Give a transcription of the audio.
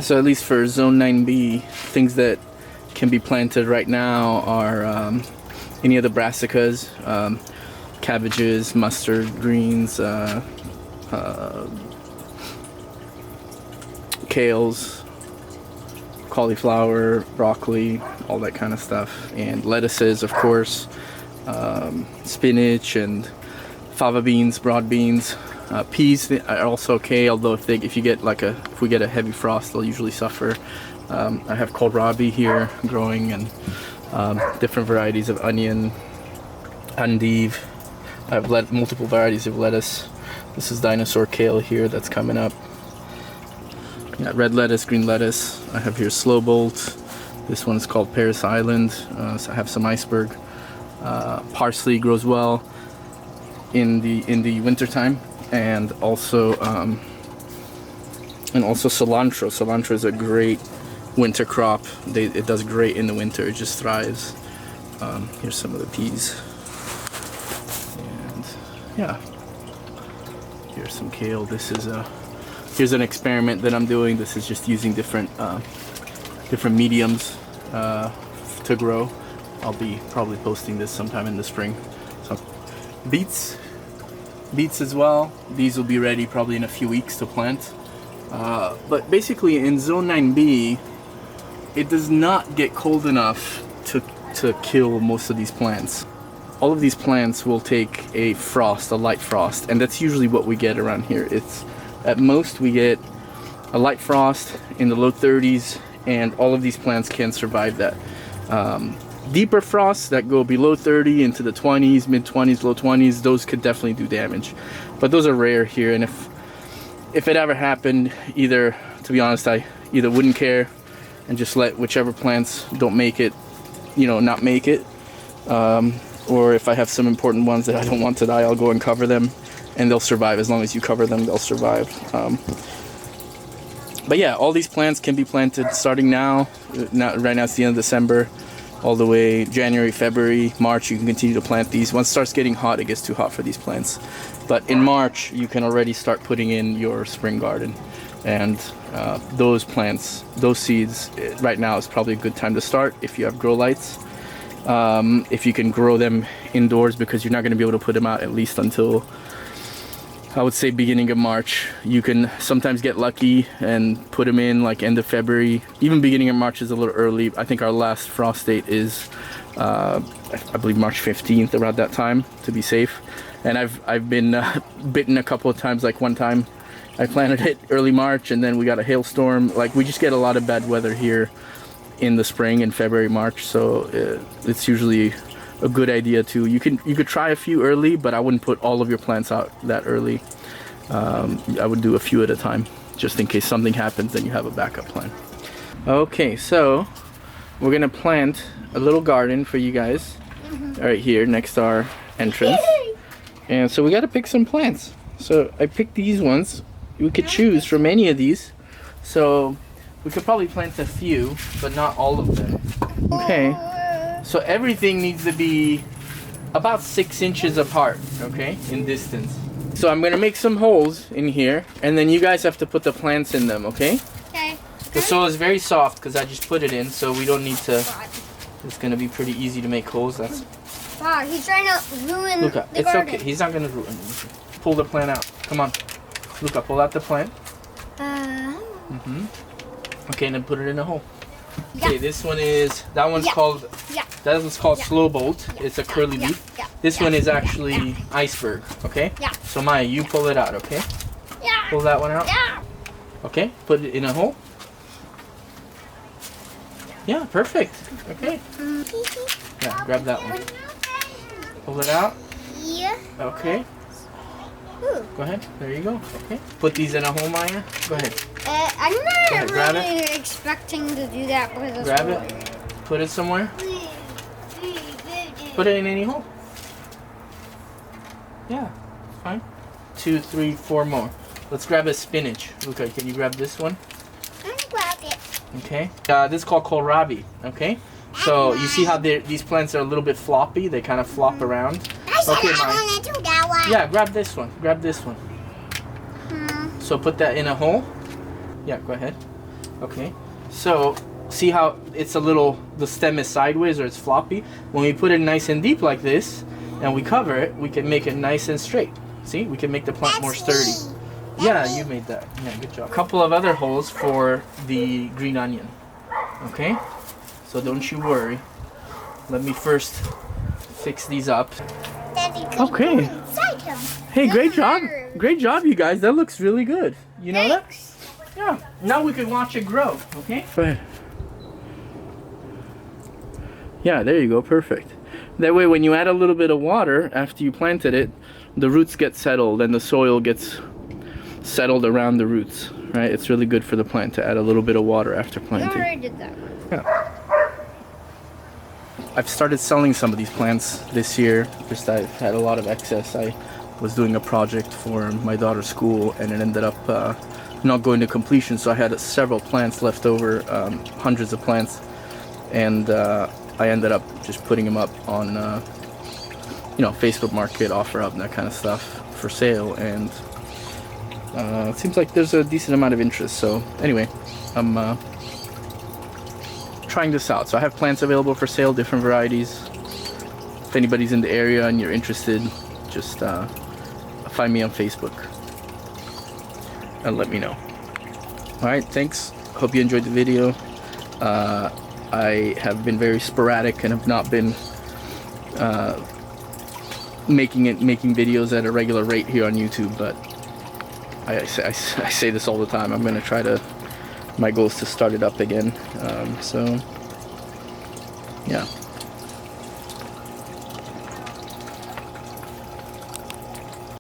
So at least for Zone 9B, things that can be planted right now are any of the brassicas, cabbages, mustard greens, kales, cauliflower, broccoli, all that kind of stuff, and lettuces, of course, spinach and fava beans, broad beans, peas are also okay. Although if we get a heavy frost, they'll usually suffer. I have kohlrabi here growing, and different varieties of onion, endive. I have multiple varieties of lettuce. This is dinosaur kale here that's coming up. Yeah, red lettuce, green lettuce. I have here slow bolt. This one is called Paris Island. So I have some iceberg. Parsley grows well in the winter time, and also cilantro. Cilantro is a great winter crop. It does great in the winter. It just thrives. Here's some of the peas, and yeah, here's some kale. Here's an experiment that I'm doing. This is just using different mediums to grow. I'll be probably posting this sometime in the spring. So beets as well. These will be ready probably in a few weeks to plant. But basically in Zone 9B, it does not get cold enough to kill most of these plants. All of these plants will take a light frost, and that's usually what we get around here. At most we get a light frost in the low 30s, and all of these plants can survive that. Deeper frosts that go below 30 into the 20s, mid 20s, low 20s, those could definitely do damage. But those are rare here, and if it ever happened, to be honest, I either wouldn't care and just let whichever plants don't make it, not make it. Or if I have some important ones that I don't want to die, I'll go and cover them, and they'll survive. As long as you cover them, they'll survive. But yeah, all these plants can be planted starting now. Right now it's the end of December, all the way January, February, March. You can continue to plant these. Once it starts getting hot, it gets too hot for these plants. But in March, you can already start putting in your spring garden. And those plants, those seeds, right now is probably a good time to start if you have grow lights. If you can grow them indoors, because you're not going to be able to put them out at least until, I would say, beginning of March. You can sometimes get lucky and put them in like end of February. Even beginning of March is a little early. I think our last frost date is, I believe, March 15th, around that time, to be safe. And I've been bitten a couple of times. Like one time I planted it early March, and then we got a hailstorm. Like, we just get a lot of bad weather here in the spring, in February, March. So it's usually a good idea to, you could try a few early, but I wouldn't put all of your plants out that early. I would do a few at a time, just in case something happens, then you have a backup plan. Okay, so we're gonna plant a little garden for you guys right here next to our entrance. And so we gotta pick some plants. So I picked these ones. We could choose from any of these. So we could probably plant a few, but not all of them. Okay. So everything needs to be about 6 inches apart, okay, in distance. So I'm gonna make some holes in here, and then you guys have to put the plants in them, okay? Okay. The soil is very soft because I just put it in, so we don't need to. It's gonna be pretty easy to make holes. That's. Wow, he's trying to ruin Luca, the it's garden. okay. He's not gonna ruin it. Pull the plant out. Come on, Luca, pull out the plant. Okay, and then put it in a hole. Yeah. Okay, this one is, that one's called, that one's called slow bolt. It's a curly leaf. This one is actually iceberg, okay? Yeah. So Maya, you pull it out, okay? Yeah. Pull that one out. Yeah. Okay, put it in a hole. Yeah, perfect. Okay. Yeah, grab that one. Pull it out. Yeah. Okay. Go ahead. There you go. Okay. Put these in a hole, Maya. Go ahead. I'm ahead, not grab really expecting to do that with this Grab it. Put it somewhere. Put it in any hole. Yeah, fine. 2, 3, 4 more. Let's grab a spinach. Luca, can you grab this one? I'm gonna grab it. Okay. This is called kohlrabi. Okay. So you see how these plants are a little bit floppy? They kind of flop around. Okay, Maya. Yeah, grab this one. Grab this one. So put that in a hole. Yeah, go ahead. Okay, so see how it's a little, the stem is sideways or it's floppy? When we put it nice and deep like this and we cover it, we can make it nice and straight. See, we can make the plant more sturdy. Yeah, you made that. Yeah, good job. A couple of other holes for the green onion. Okay, so don't you worry. Let me first fix these up. Daddy, Okay. inside him. Hey, great job. Great job, you guys. That looks really good. You know that? Yeah. Now we can watch it grow, okay? Go ahead. Yeah, there you go. Perfect. That way, when you add a little bit of water after you planted it, the roots get settled and the soil gets settled around the roots, right? It's really good for the plant to add a little bit of water after You planting. already did that. Yeah. I've started selling some of these plants this year. Just I've had a lot of excess. I was doing a project for my daughter's school and it ended up not going to completion, so I had several plants left over, hundreds of plants, and I ended up just putting them up on you know, Facebook Market, offer up and that kind of stuff for sale, and it seems like there's a decent amount of interest. So anyway, I'm trying this out. So I have plants available for sale, different varieties. If anybody's in the area and you're interested, just find me on Facebook and let me know. Alright, thanks. Hope you enjoyed the video. I have been very sporadic and have not been making videos at a regular rate here on YouTube, but I say this all the time. I'm gonna try to, my goal is to start it up again. So yeah.